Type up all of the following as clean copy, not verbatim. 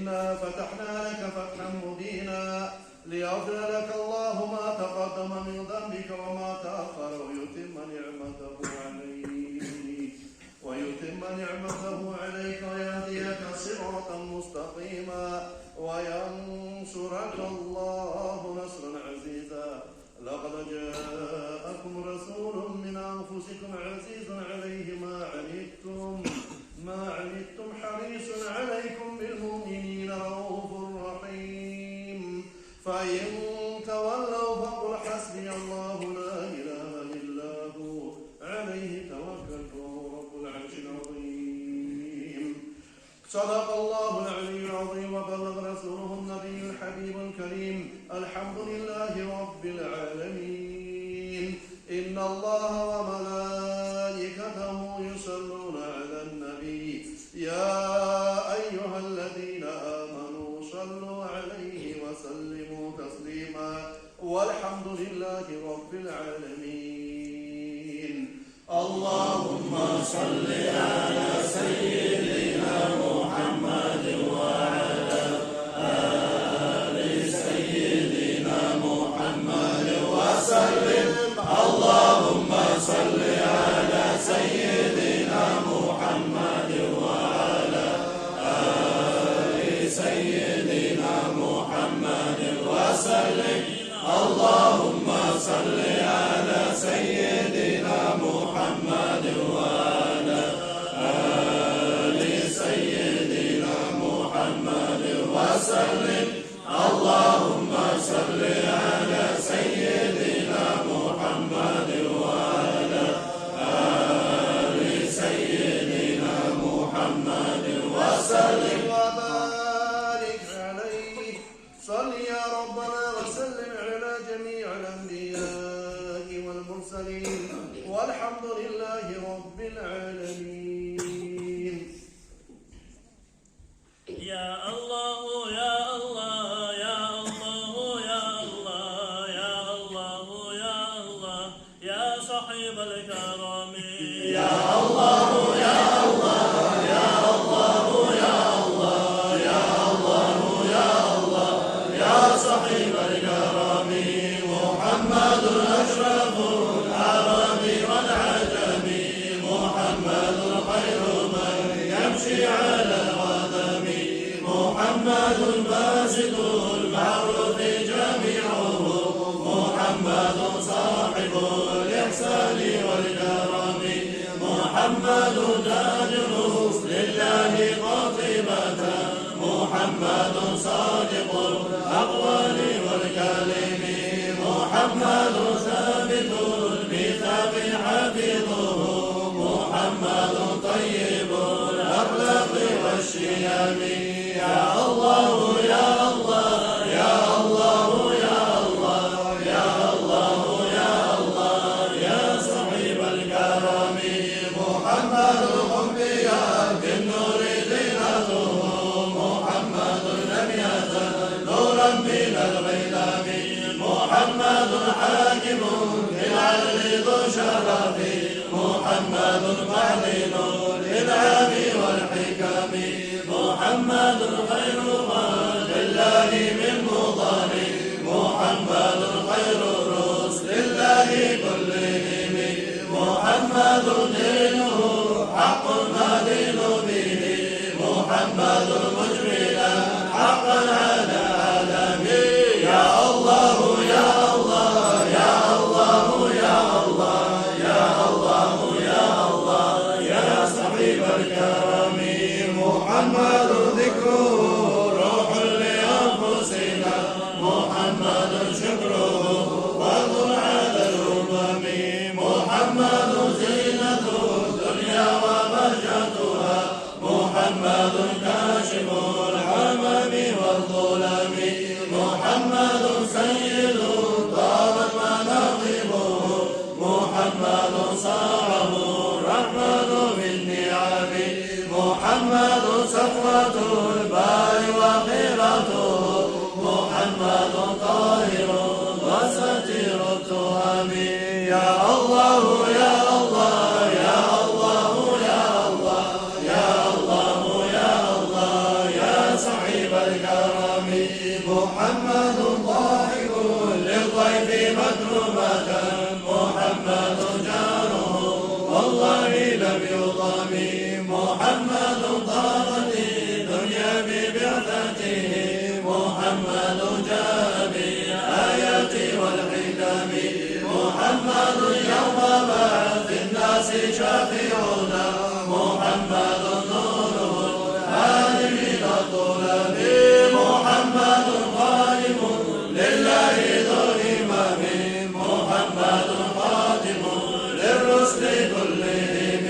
إنا فتحنا لك فتحا مبينا ليغفر لك الله ما تقدم من ذنبك وما تأخر ويتم نعمته عليك ويهديك صراطا مستقيما وينصرك الله نصرا عزيزا. لقد جاءكم رسول من أنفسكم عزيز عليه ما عنتم حريص عليكم بالمؤمنين رؤوف رحيم. فإن تولوا فقل حسبي الله لا إله إلا هو عليه توكلت وهو رب العرش العظيم. صدق الله العلي العظيم وبلغ رسوله النبي الحبيب الكريم. الحمد لله رب العالمين. إن الله وملائكته يصلون على النبي يا أيها الذين آمنوا صلوا عليه وسلموا تسليما والحمد لله رب العالمين. اللهم صل على سيدنا محمد وعلى آل سيدنا محمد وسلم. اللهم صل على سيدنا محمد وعلى آل سيدنا محمد وسلم. اللهم صل على سيدنا محمد وعلى آل سيدنا محمد وسلم. اللهم صل على سيدنا محمد وعلى آل سيدنا محمد وسلم وبارك عليه. صل يا ربنا وسلم على جميع الأنبياء والمرسلين والحمد لله رب العالمين. يا الله يا الله يا الله يا الله يا الله يا الله يا صاحب الكرم. يا الله يا الله يا الله يا الله يا الله يا الله يا صاحب الكرم. محمد أشرف العرب والعجم. محمد خير من يمشي على القدم. محمد باسط المعروف جميعه. محمد صاحب الإحسان والكرم. محمد تاجر لله قاطبة. محمد صادق الأقوال والكلم. محمد ثابت الميثاق حفظه. محمد طيب الأخلاق والشيم. يا الله يا الله يا الله يا الله يا الله يا الله يا صاحب الكرم. محمد الأنبياء بالنور زينته. محمد لم يزل نورا من الغلام. محمد حاكم للعدل ذو شرف. محمد معلن للعلم والحكم. محمد خير خلق الله من مضر. محمد خير رسل الله كلهم. محمد دينه حق نادين به. محمد مجملا حقا على عالمه. يا الله يا الله يا الله يا الله يا الله يا الله يا صاحب الكرم. محمد ذكره روح لأنفسنا. محمد شكره فضل على الأمم. محمد زينة الدنيا وبهجتها. محمد كاشف الحمم والظلم. محمد سيد طابت مناقبه. محمد صاره الرحمن بالنعم. محمد صفوة البار وخيرته. محمد طاهر وستير التهم. يا الله يا الله يا الله يا الله يا الله يا الله يا صاحب محمد ضاحك للضيف مكرمة محمد جاره والله لم يضام محمد ضارت الدنيا ببعثته محمد جاء بالآيات والحكم محمد يوم بعث الناس شافعنا محمد نوره هادي من الظلم محمد غالب لله ذو الإمام محمد خاتم للرسل كلهم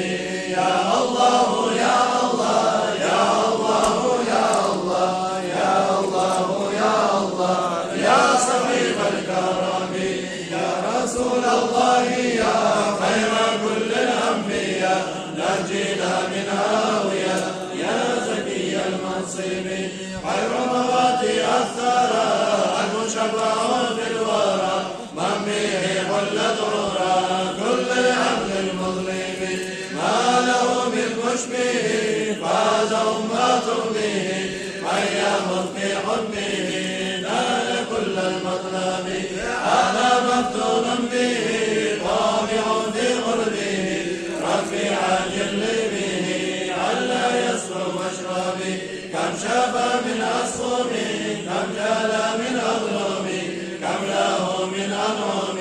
يا الله يا الله يا الله يا الله يا الله يا الله يا صاحب الكرم يا رسول الله يا خير كل الأنبياء نجينا من هاوية يا زكي المنصب خير مواتي الثرى المشفع في الورى من به حل ضرورا كل عبد المظلم ما له من مشبه فاز أمة به أيام في حبه نال كل المطلب أنا مفتون به طامع في قربه رفيعا جل به ألا يسر مشربي كم شفى من أصوم كم جلى من أظلم كم له من أنعم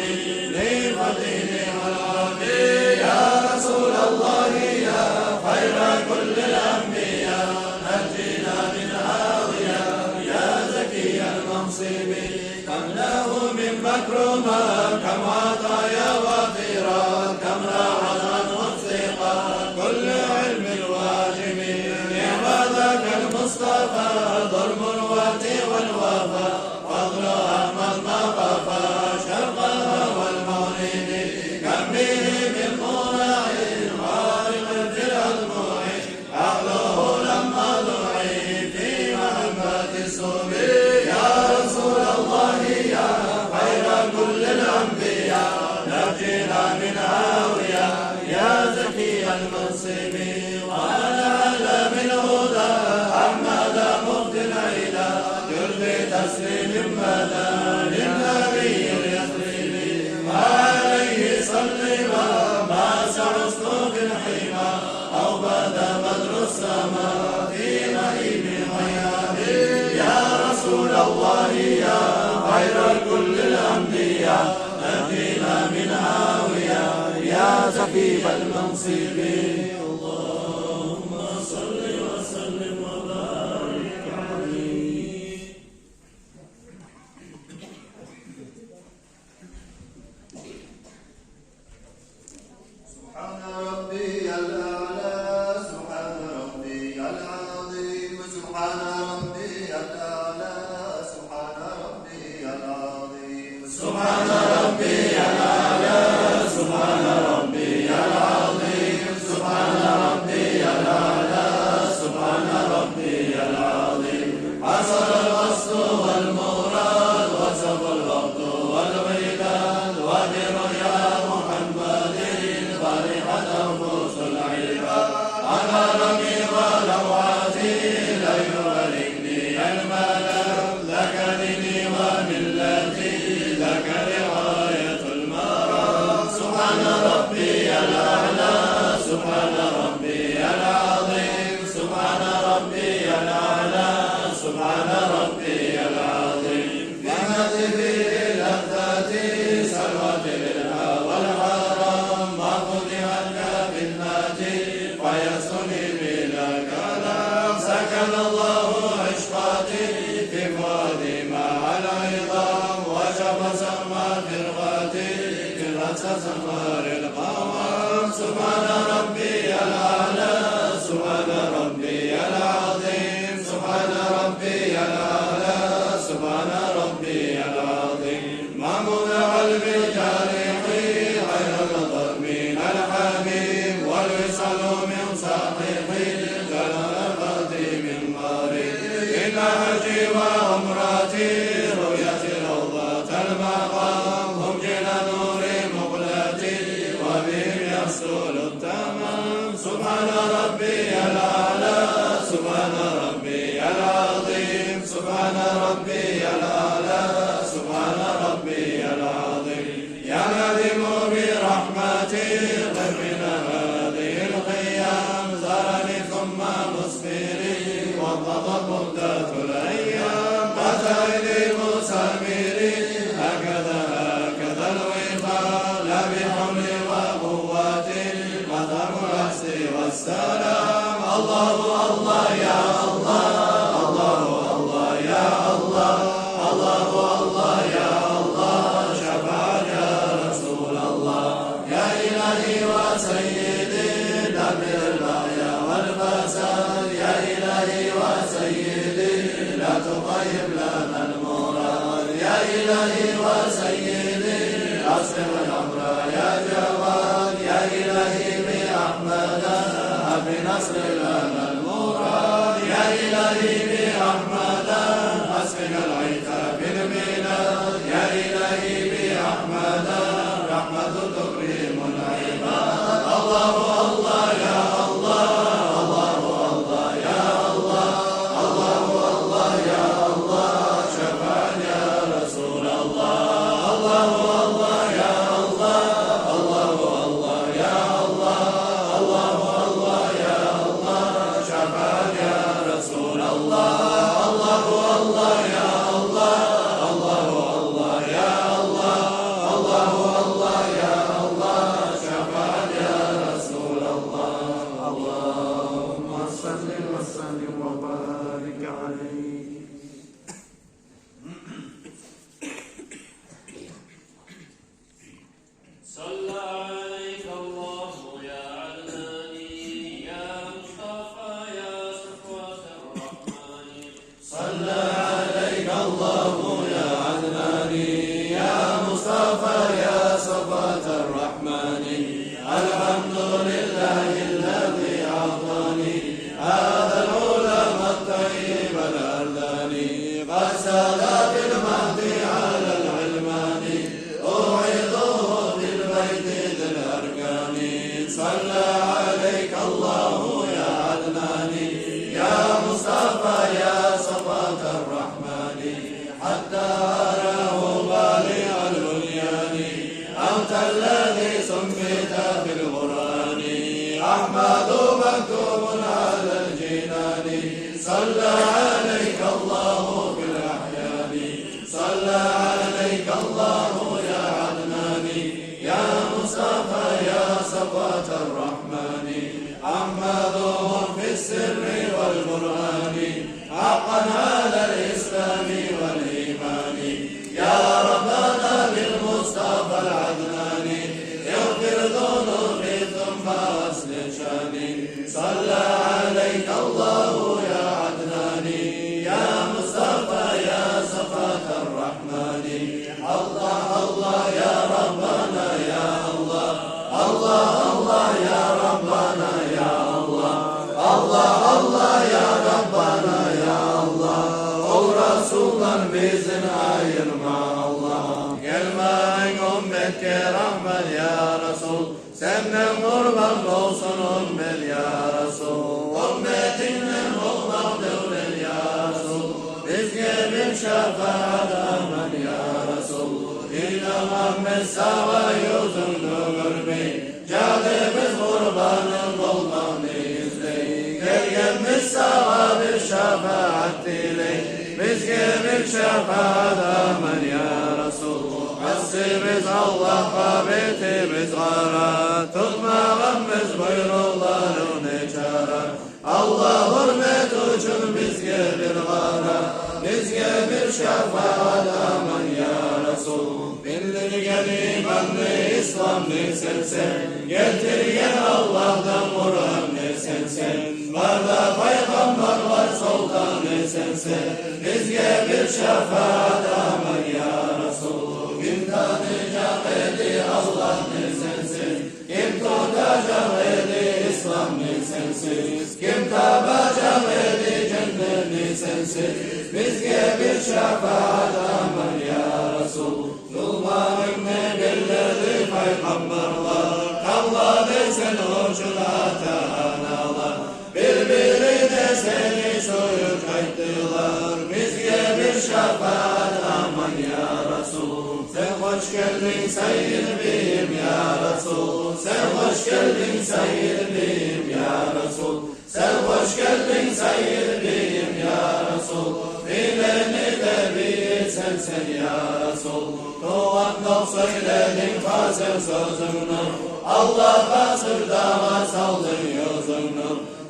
لفتيل والعربي يا رسول الله يا خير كل الأنبياء نجينا من هاوية يا زكي المنصب كم له من مكرمة كم عطايا وافرا كم راحة مفسقة كل علم الواجب نعم ذاك المصطفى ظلم الوقت والوفا فضل أحمد ما خفى شرقها والمغرب كم به من مراع خارق في الأضلوع عقله لما دعي في محبة الصبي يا رسول الله يا خير كل الأنبياء نجينا من هاوية يا زكي المنصب وأنا على من هدى أحمد مبدي العلا جرد تسليم مدى للنبي اليثربي وعليه صل ما سعست في الحمى أو بدا بدر السماء في نعيم غيابي يا رسول الله يا خير كل الأنبياء نجينا من هاوية يا سفيف المنصب اللهم صل وسلم وبارك عليه سبحان ربي الأعلى سبحان ربي العظيم سبحان ربي الأعلى سبحان ربي العظيم سبحان ربي الأعلى سبحان ربي العظيم سبحان ربي الأعلى سبحان ربي العظيم حصل القصد والمراد وسب الوقت والغيلان وبرؤيا محمد فرحت أنفس العباد أنا رقيب لوعاتي لا يغرقني الملك لك ديني وملتي لك رعاية المرام سبحان ربي الأعلى سبحان ربي العظيم سبحان ربي الأعلى سبحان ربي العظيم بهدف لذات سلوة للهوى والحرام ما فتحت بالنات فيسكن بلا كلام سكن الله عشقاتي في فؤادي مع العظام وشف سما فرقاتي في رأس سمار القوام سبحان ربي الأعلى سبحان ربي العظيم سبحان ربي الأعلى سبحان ربي العظيم ما منع البجارح غير النظر من الحبيب والوصال من صحيح الجلالة من مريض إن هجي وأمراتي رؤية روضة المقام هم جل نور مقلتي وبهم يحصل التمام سبحان ربي الأعلى سبحان ربي العظيم سبحان ربي العظيم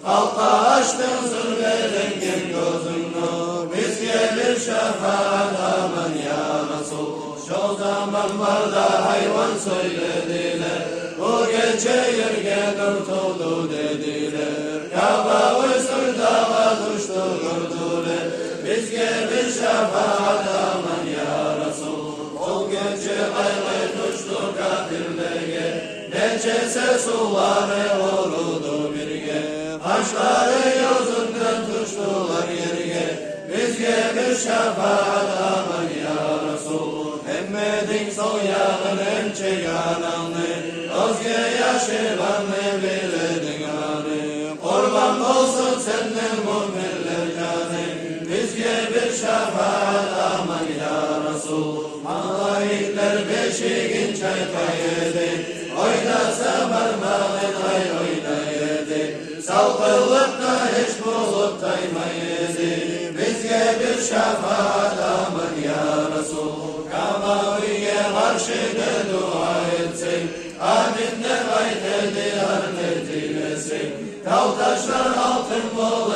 halka açtın zulmedin gözünü, bizge bir şefaat aman ya Resul. Şu zamanlarda hayvan söylediler, bu gece yerge kurtuldu dediler. Kabe uysur dağa düştü gördüler, bizge bir şefaat aman ya Resul. O gece kaygı düştü kafirlere, necese suları vurdu birge. Haçları yüzünden düştüler yerge, bizge bir şefaat aman ya Resul. Emmedin soyadın ençe yananı, özge yaşılanı biledin anı. Kurban olsun senden müminler canı, bizge bir şefaat aman ya Resul. Malayikler beşiğin çaypayedi, oynasa parmağın ay oynayedi. Salkılıkta hiç bulup taymayedi, bizge bir şefaat aman ya Resul. Kamaviye karşıda dua etsin, aminler aytedi harnet eylesin. Dağ taşlar altın bol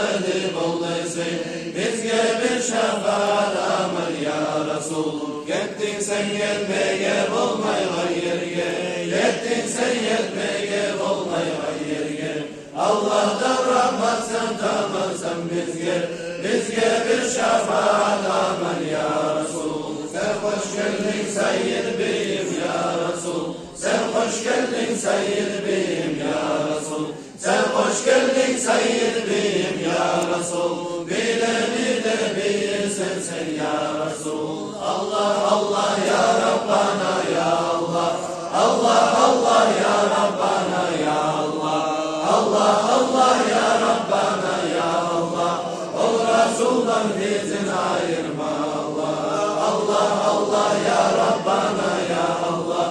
etsin, bizge bir şefaat aman ya Resul. Gittin sen gelmeye olmay gayrige, yettin sen yetmeye olmay gayrige. Allah'tan rahmet sen tamamsan bizge bir şefaat aman ya Resul. Sen hoş geldin Seyyid Beyim ya Resul. Sen hoş geldin Seyyid Beyim ya Resul. Sen hoş geldin Seyyid Beyim ya Resul. Bileni de bilirsen sen ya Resul. Allah Allah ya Rabbana ya Allah. Allah Allah ya Rabbana ya Allah. Allah Allah ya Rabbana ya Allah. O Resul'dan bizin ayırma Allah. Allah Allah ya Rabbana ya Allah.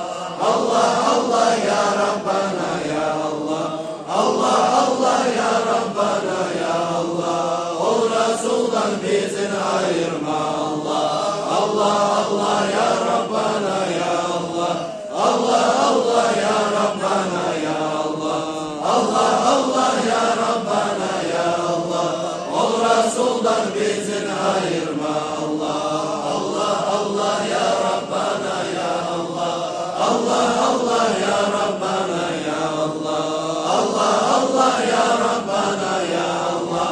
Allah Allah ya Rabbana ya Allah. Allah Allah ya Rabbana ya Allah. O Resul'dan bizin ayırma Allah. Allah Allah ya Rabbana ya Allah. Allah Allah ya Rabbana ya Allah. Allah Allah ya Rabbana ya Allah. O Resul'dan bizin ayırma Allah. Allah Allah ya Rabbana ya Allah. Allah Allah ya Rabbana ya Allah. Allah Allah ya Rabbana ya Allah.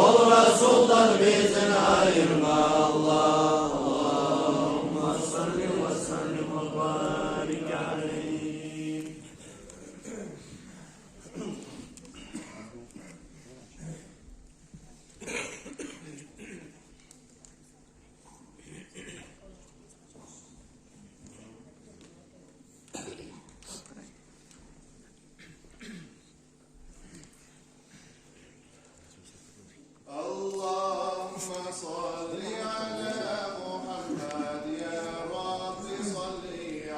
O Resul'dan bizin ayırma Allah. Allahümme salli ve sellim ve barik aleyh. اللهم صل على محمد يا رب صل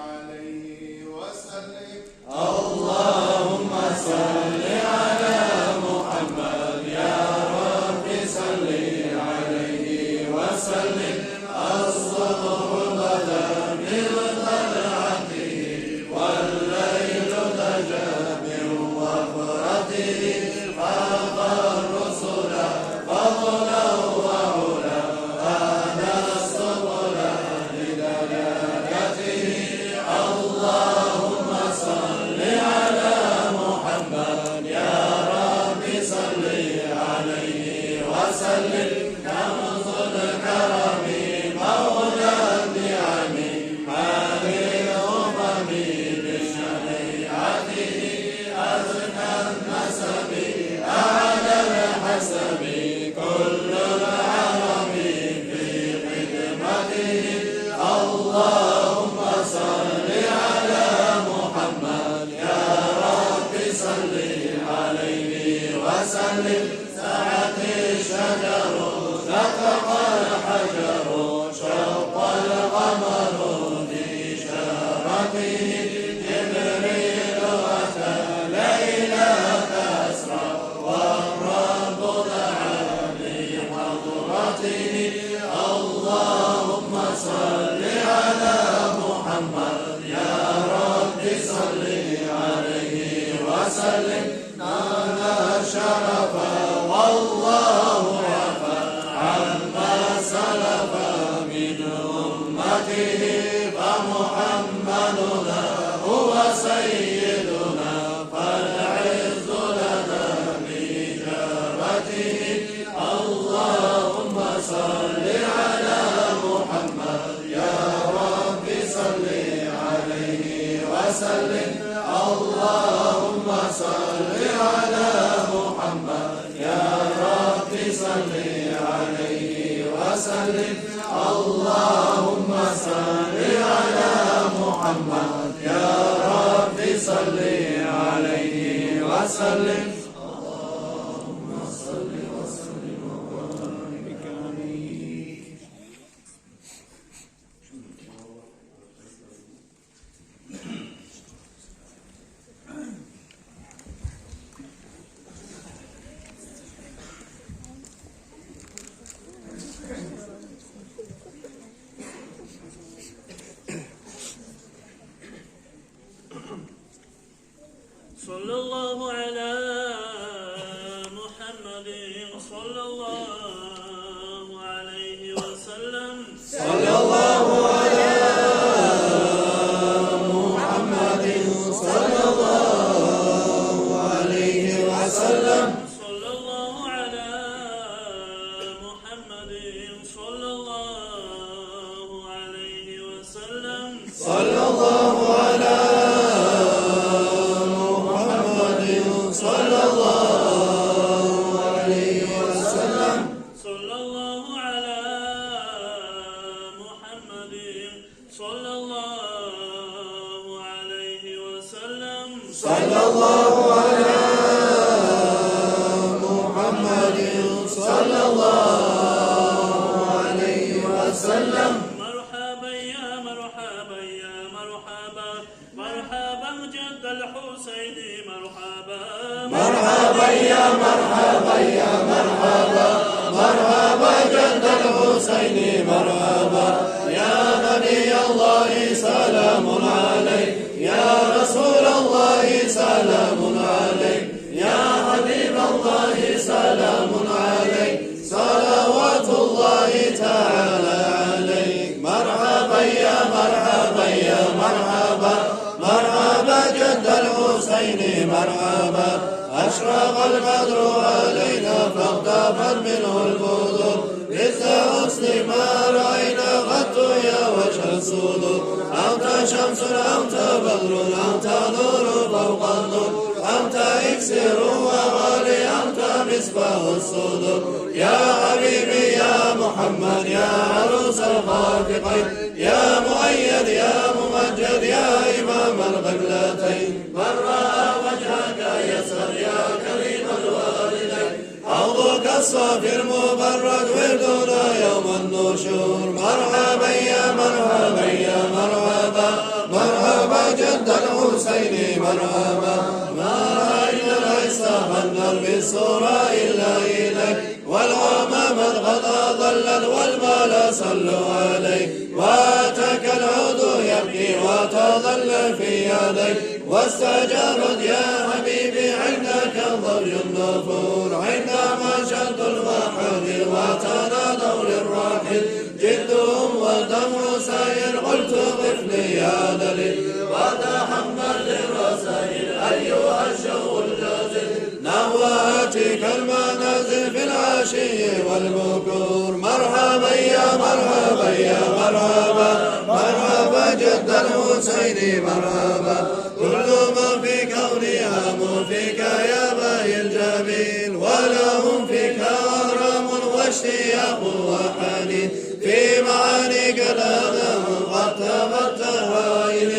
عليه وسلم. اللهم صل على محمد يا رب صل عليه وسلم. الصبح بدا من طلعته والليل دجى من وفرته. فاق الرسل فضلا وعلا هذا الصبر لدلالته. اللهم صل على محمد يا رب صل عليه وسلم. كنز الكرم مولى النعم مالك الأمم بشريعته. أزكى النسب أعلى الحسب كل العالم في خدمته. اللهم صل على محمد يا رب صل عليه وسلم. سعت الشجر نطق الحجر شق القمر بإشارته. جبريل أتى ليلة أسرى والرب دعا بحضرته. اللهم صل على محمد يا رب صل عليه وسلم. نال شرفا سلف من أمته فمحمدنا هو سيدنا فالعز لنا بإجابته اللهم صل على محمد يا رب صل عليه وسلم اللهم صل على محمد يا رب صل عليه وسلم اللهم صل على محمد يا رب صل عليه وسلم اللهم صل وسلم وبارك عليه. صلى الله على محمد صلى الله عليه وسلم صلى الله على محمد صلى الله عليه وسلم صلى الله على محمد صلى الله عليه وسلم صلى الله على محمد صلى الله عليه وسلم صلى الله على محمد صلى الله عليه وسلم صلى الله على محمد صلى الله عليه وسلم مرحبا يا مرحبا يا مرحبا مرحبا جد الحسين مرحبا مرحبا يا مرحبا يا مرحبا مرحبا جد الحسين مرحبا يا نبي الله سلام عليك يا رسول الله سلام عليك يا حبيب الله سلام عليك صلوات الله تعالى عليك مرحبا يا مرحبا يا مرحبا مرحبا جد الحسين مرحبا أشرق البدر علينا فاغتابت منه البدور مثل حسن ما رأينا قط يا وجه الصدور أنت شمس أنت بدر أنت نور فوق النور أنت إكسير وغالي أنت مصباح الصدور يا حبيبي يا محمد يا عروس الخافقين يا مؤيد يا ممجد يا إمام القبلتين من رأى وجهك يسر يا كريم الوالدين حوضك الصافي المبرد وردنا يوم النشور مرحبا يا مرحبا يا مرحبا مرحبا جد الحسين مرحبا ما رأينا العصا بالصورة إلا إليك والغمام قد أضلت والمال صلوا عليك واتك العود يبكي وتظل في يديك واستجابت يا حبيبي عندك ضرج النفور عندما شد الوحد وتنادوا للراحل جدهم والدمع سائر قلت طفلي يا دليل وتحمل للرسائل أيها الشوق الجازل نواتك المنازل في العشي والبكور مرحبا يا مرحبا يا مرحبا مرحبا جد الحسين مرحبا كل ما في كوني هم فيك يا باهي الجميل ولهم فيك غرام واشتياق وحنين في معانيك الأغام قد تبت هائل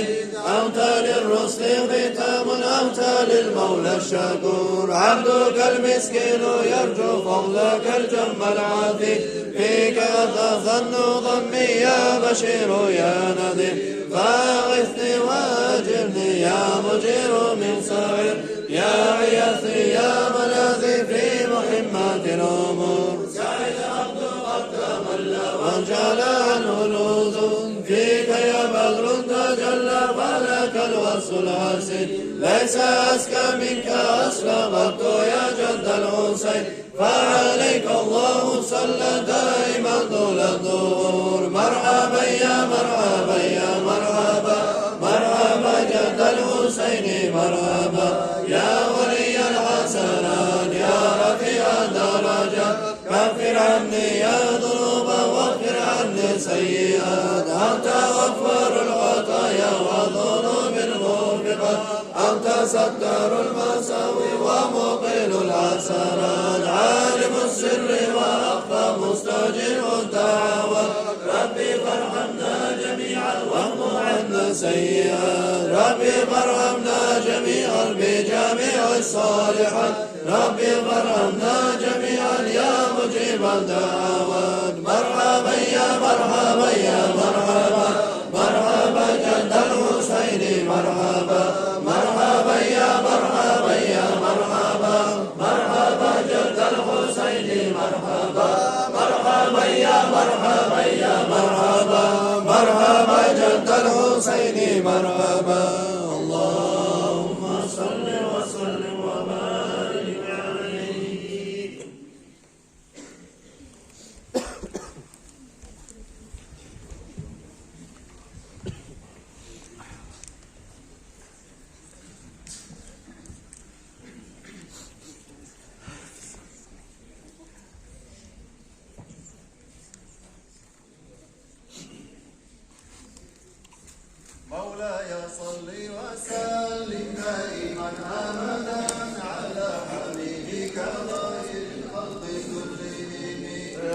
أنت للرسل ختام أنت للمولى الشكور عبدك المسكين يرجو فضلك الجم العافي فيك أتظن ضمي يا بشير يا نذير فاغثني واجرني يا مجير من سعير يا عياثي يا ملاذي في محمات الأمور سعيد عبد قد تملى وانجلى عنه الأذن فيك يا بدر تجلى فلك الوصف الحسين ليس أزكى منك أسلمت يا جد الحسين فعليك الله صلى دائما طول الدهور. مرحبا يا مرحبا يا مرحبا، مرحبا جد الحسين مرحبا، يا ولي الحسنات يا رفيع الدرجات، كفر عني يا ذنوب واغفر عني سيئات، أنت غفار الخطايا والذنوب الموبقات، أنت ستار المساوي ومقيل العثرات، عالم السر وأخفى مستجيب الدعوات، ربي فارحمنا جميعا وامح عنا سيئات، ربي فارحمنا جميعا بجميع الصالحات، ربي فارحمنا جميعا يا مجيب الدعوات. مرحبا يا مرحبا يا مرحبا، مرحبا جد الحسين مرحبا، مرحبا يا مرحبا يا مرحبا، مرحبا جد الحسين مرحبا، مرحبا يا مرحبا يا مرحبا، مرحبا جد الحسين مرحبا. اللهم صل وسلم وبارك عليه. مولاي صل وسلم دائما ابدا على حبيبك خير الخلق كلهم.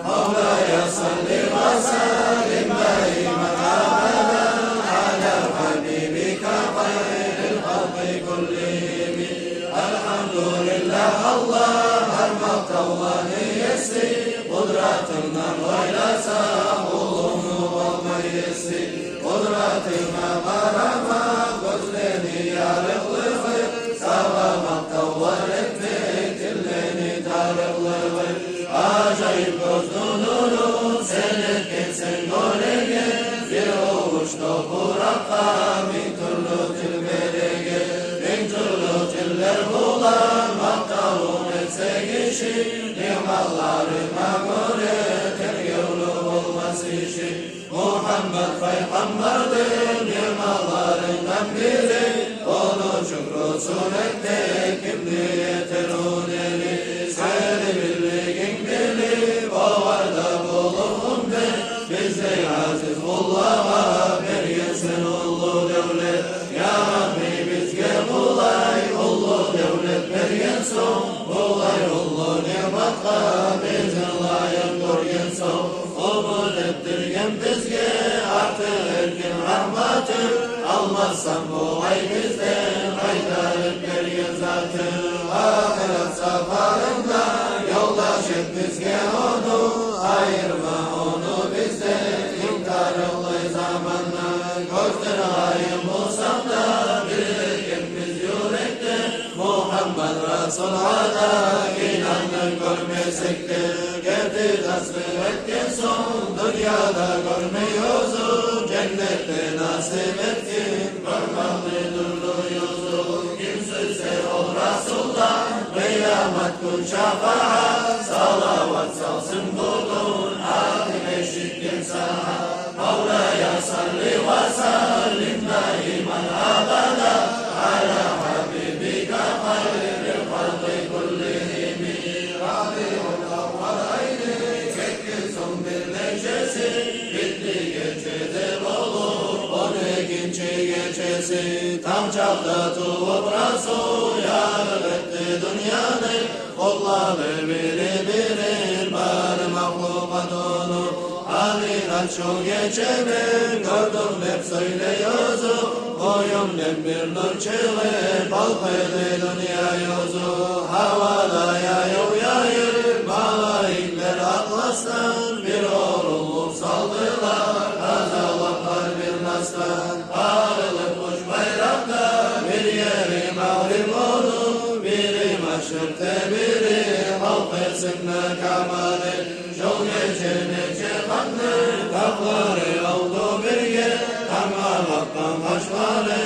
مولاي صل وسلم دائما ابدا على حبيبك خير الخلق كلهم. الحمد لله الله الموت الله يسري، قدرة من غير سامهم وميسي، قدرة ما غرما قتلني يا رغلغي، سوى مقتولت بيت اللي تارغ لغي، عجيب قصدنونو سنك سنقولك، يروش تفورقا من تلوت الملك، من تلوت الاربوغان مقتلون السيشي، نعم الله ما قولت اليولو والمسيشي، محمد peygamberdir, yırmaların biri, onu şükür sunettik, kimliyetir uneli, seni birliğin bili, bavarda bulunum de, bizde aziz Allah'a verirsin ulu devlet, ya Rabbi bizge bulay, ulu devlet verirsin, bulay ulu nimetka, bizim layık durginsin, umut ettirgen bizge, artık erkin rahmatı, almazsan bu ay bizden, kaytarıp geriye zatı, ahiret safarında, yoldaş et bizge onu, ayırma onu bizden, imtihanlı zamanla, göster ayım olsam da, birlikim biz yürekte, Muhammed Resul'a inandık görmesek de, geldi tasvir etken son, dünyada görmüyoruz, cennette nasip etkin, görmekle duruyoruz, kimsizse ol Resul'dan, kıyamet gün şefaat, salavat salsın bugün, adim eşittim sana, Mevla'ya salli ve sellim daiman abada, ala habibika hayril halkı kullihim, Rabi'ul evvelayni, çekil son birleşesi, bitti gecede olur, onu ikinci gecesi, tam çağda tuğup Resul, yarım etti dünyanı, kolları biri birin, bari mahlukat onu, Ali'den şu gecemi, gördüm hep söylüyoruz, boyumdan bir nur çıkıp, halkıydı dünya yozu, havada yayır, malaikler atlastan, bir oğulluk saldılar, azalaklar bir nastan, ağırlık uç bayrakta, bir yeri mağrib oldu, biri maşrıkta biri, halk etsinle kamalı, şu gecenin çıkandı, kapları oldu birge, Karmalaktan kaçmalı,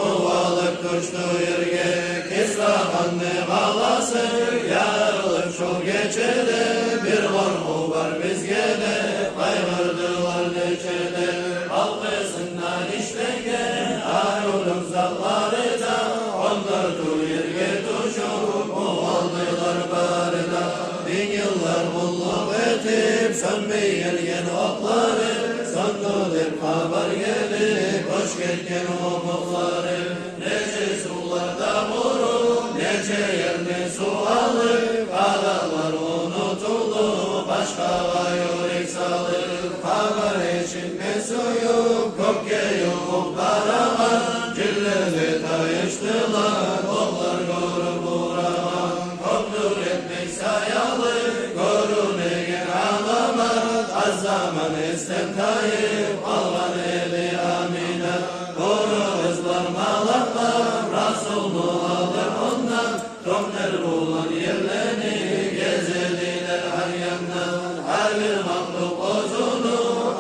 ovalık düştü yerge, Kisra kanlı bağlası, yarılıp şu gece, neçede, bir korku var bizgede, kaygırdılar neçede. Halkısından işlenge, Harun'un zalları da, onlar yerge tuşup, aldılar barda. 1000 yıllar kulluk etip, sönmeyen okları, söndürüp haber gelip, hoş gelken umutları. Nece sularda vurur, nece yerde su alır, adalar unutuldu, başka yürek salır. Haber içinde suyu, köpke yok karaman, cillede tayıştılar, onlar grup uğraman. Koptur etmek sayalı, görünmeyen alamat, az zaman istemtayip, alvan eli amine. Doğru kızlar malaklar, Resul'u alır ondan, Tomler bulan yerlerini gezediler her yandan. Her bir mahluk ozunu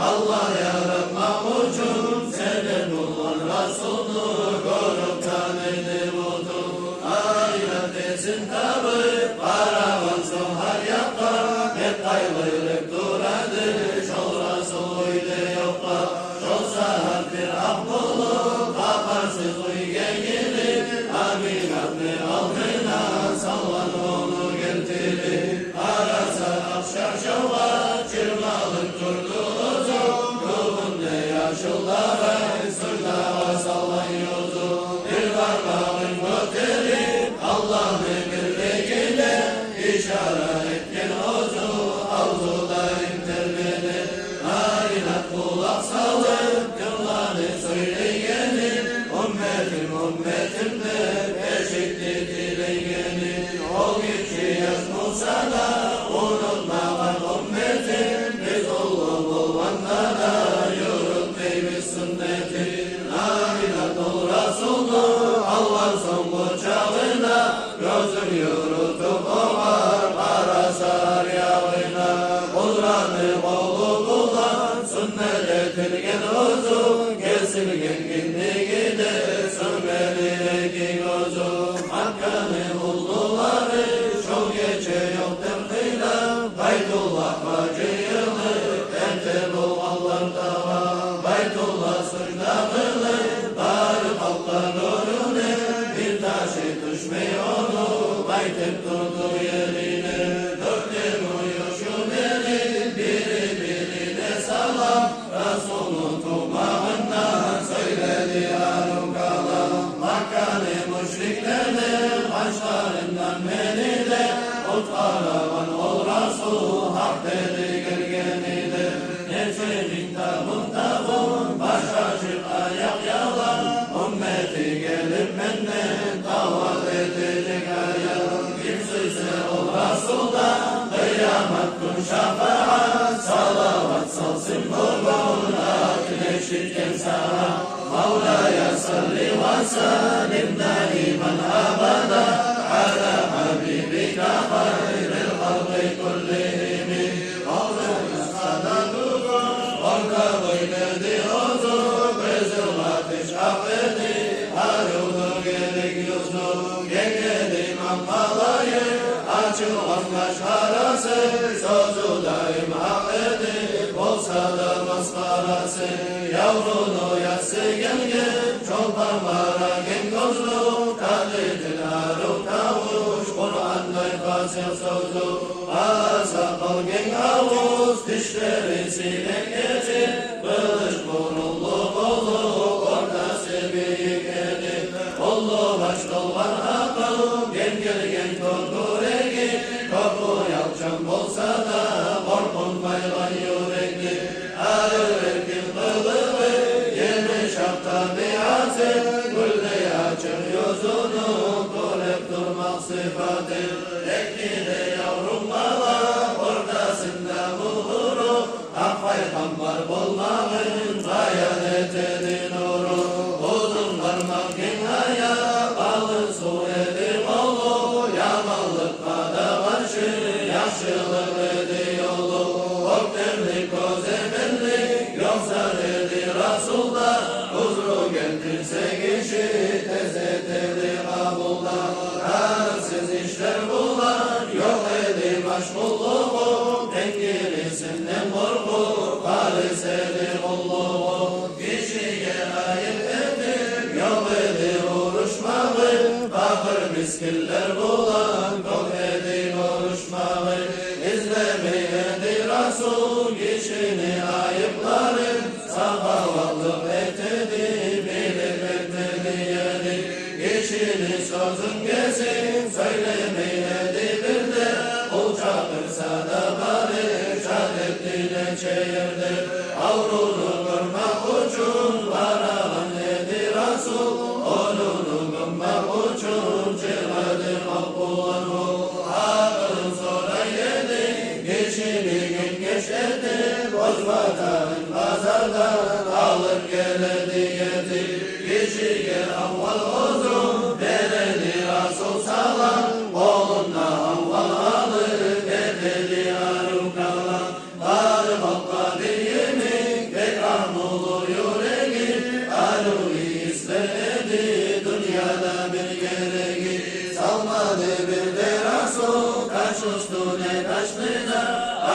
Allah yaratmak için, seni bulan Resul'u korup tanıdı buldu. Ahiret etsin tabi, paravan son her yakta, hep kaybırıp duradı, şol Resul'uydu yokta. Şol saat bir ah bulup, kaparsız uygen gelir, amin abne algına, sallan onu getirir. Arasa akşar şova, çırmalık durdu uzun, ruhunda yaşıllara, sırdağa sallan yoldu. Bir parmağın götürüp, Allah'ın birliğine, işaret etken ozu, avzuda imtermeli. Hainat kulak salıp, yılları söyleyenin, ümmetimde eşitlik dileyenin. Ol ki yazmışsa da, unutmamak ümmetin, biz ulu bulvanlara, yürütmeyi sünnetin. Hainat ol Resulullah, Allah son bıçağına, gözüm yürütüp ovar, ara sar yağına. Kudranı kolu bulan, sünnet etilgen uzun, kesilgen gindigide, sürmeli ki gözüm. Hakkını bulduları, çok geçe yok temkıyla, Baytullah bacıyılı, ente bu Allah'ta var. Baytullah sırtağılı, bari halklar nurune, bir taşı düşmeyi onu, baytep durdu yerine. Dörtüm uyuşun eli, biri birine salam, Resul'un tumağından söyledi Harun kalam. Makka'nı müşriklerinin başlarından beni de, Kutaravan ol Resul, hak dedi gölgeni de. Nefsenin tabun, başa çık ayak yalan, ümmeti gelip benden, davat edecek ayağım. Kimsizse ol Resul'dan, kıyamet gün şefaat, salavat salsın buluğun, akıl eşitken sana. Mevlaya salli ve sellim daiman abada, ala habibika hayril halkı kullihim. Mevlaya sadadukum, orta boyledi ozu, bezir ateş affedi, Harun'u gerek yüzü. Gengedi mampalayı, açılan başarası, sözü daim hak edip, olsa da maskarası. Yavrunu yatsı gelgen, çol parmağına gen gözlü, kalidin Harun tavuş, Kur'an'da fasıl sözlü. Asakal gen havuz, dişleri sinek eti, kılıç burullu bolu, ortası büyük edi. Kollu başkal var akıl, gen gelgen korkur egi, kapı yalçam olsa da, korkunmayla yürekli. Erkin kılığı, yeni şapta biatı, gülle açık yüzünü, kulüp durmak sıfatı. Ekli'de yavrum bala, ortasında buluru, hak peygamber bulmağın, bayanet edin nuru. Uzun parmak genaya, alın su edin oğlu, yamanlık kada karşı, yaşlılık edin yolu. Oktemlik kozemenlik, yoksa dedi Resul'da, huzuru getirse kişi, tezet edi kabulda. Halsiz işler bulan, yok edi başvuru. seni kulluğu kişiye ayıp edip yol edip uğraşmağı, fakir miskinler bulan kol edip uğraşmağı, izlemeyedi Resul kişini ayıpları, sakavallık etedi bilip etmeyedi, kişinin sözün gezip söylemeyedi bir de, kul çakırsa da bari şahitliğine çeyirdi, avrunu kırmak için varağın edi Resul, onunu kırmak için çıkadı makbulunu, hakkın sonra yedi, kişini gün geçti, bozmadan pazardan alır geledi yedi, kişiye avval uzun veredi Resul salam, koluna avval alır veredi arım kalan, bari halka bir yemin bekram olur yüreği, arı istedi dünyada bir gereği, salmadı bir de Resul taş üstüne taşlıda,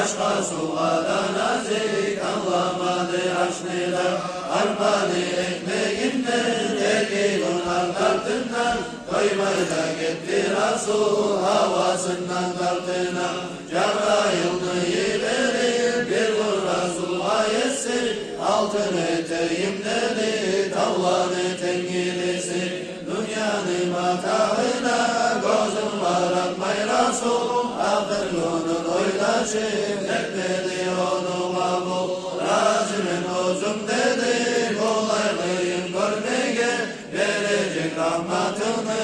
aşka suada nazik anlamadı aşnıda, arpadı ekmeğinden ekilun altından, koymayla gitti Resul havasından kartına, Cebrail'ni verir bir vur Resul ayesi, altın eteğim dedi tavlanı tengilisi, dünyanın matağına gözüm var atmay Resul, ahir günün oylaşı etmedi onu mabul, razımın özüm dedi kolaylıyım görmeye, verecek rahmatını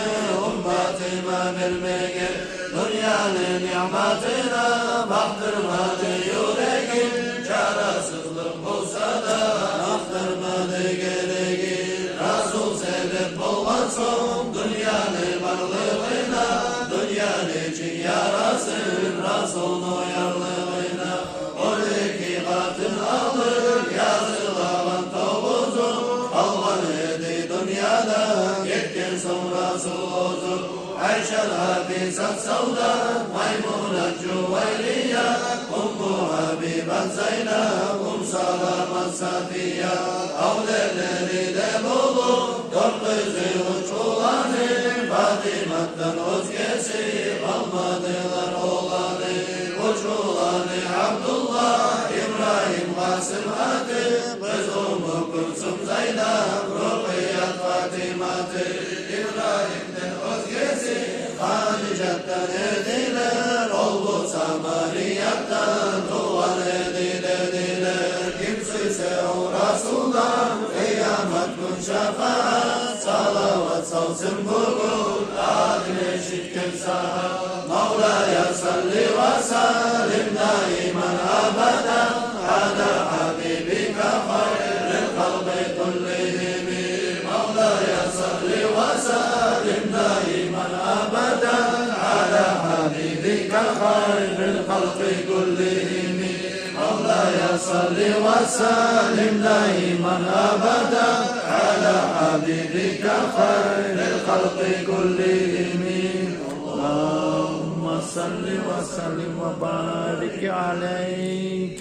ummatıma vermeye, dünyanın nimetine baktırmadı yüreğim, çarasızlık bulsa da aktırmadı gereği, Resul sebep olmasın dünyanın varlığına, dünyanın için yarasın Resul'un uyarlığına, 12 katın alır yazılan topuzu, kalman edi dünyada gitken sonra suluzu, Ayşel Hafizat Savda, Maymunat Cüveyliye, Ummu Habibat Zeynep, Salamat Safiye, avlerleri de bulu, dört kızı uçulanı, Fatimat'tan özgesi, almadılar olanı, uçulanı Abdullah, İbrahim Kasım adı, kız Ummu Kulsum Zeynep, Rukiyat Fatimat'ı, İbrahim'den özgesi, Hadicat'tan ediler, oldu Samariyat'tan duvar ediler, kimseyse o Resul'dan, kıyamet gün şefaat, salavat salsın bugün, adil eşit kimsahat, Mevla'ya salli ve sallim daiman abadan, ala habibika hayril halqi kullihim, Mevla'ya salli ve sallim daiman abadan, ala habibika hayril halqi kullihim, Mevla'ya salli ve sallim daiman abadan, ala habibika hayril halqi kullihim. اللهم صل وسلم وبارك عليه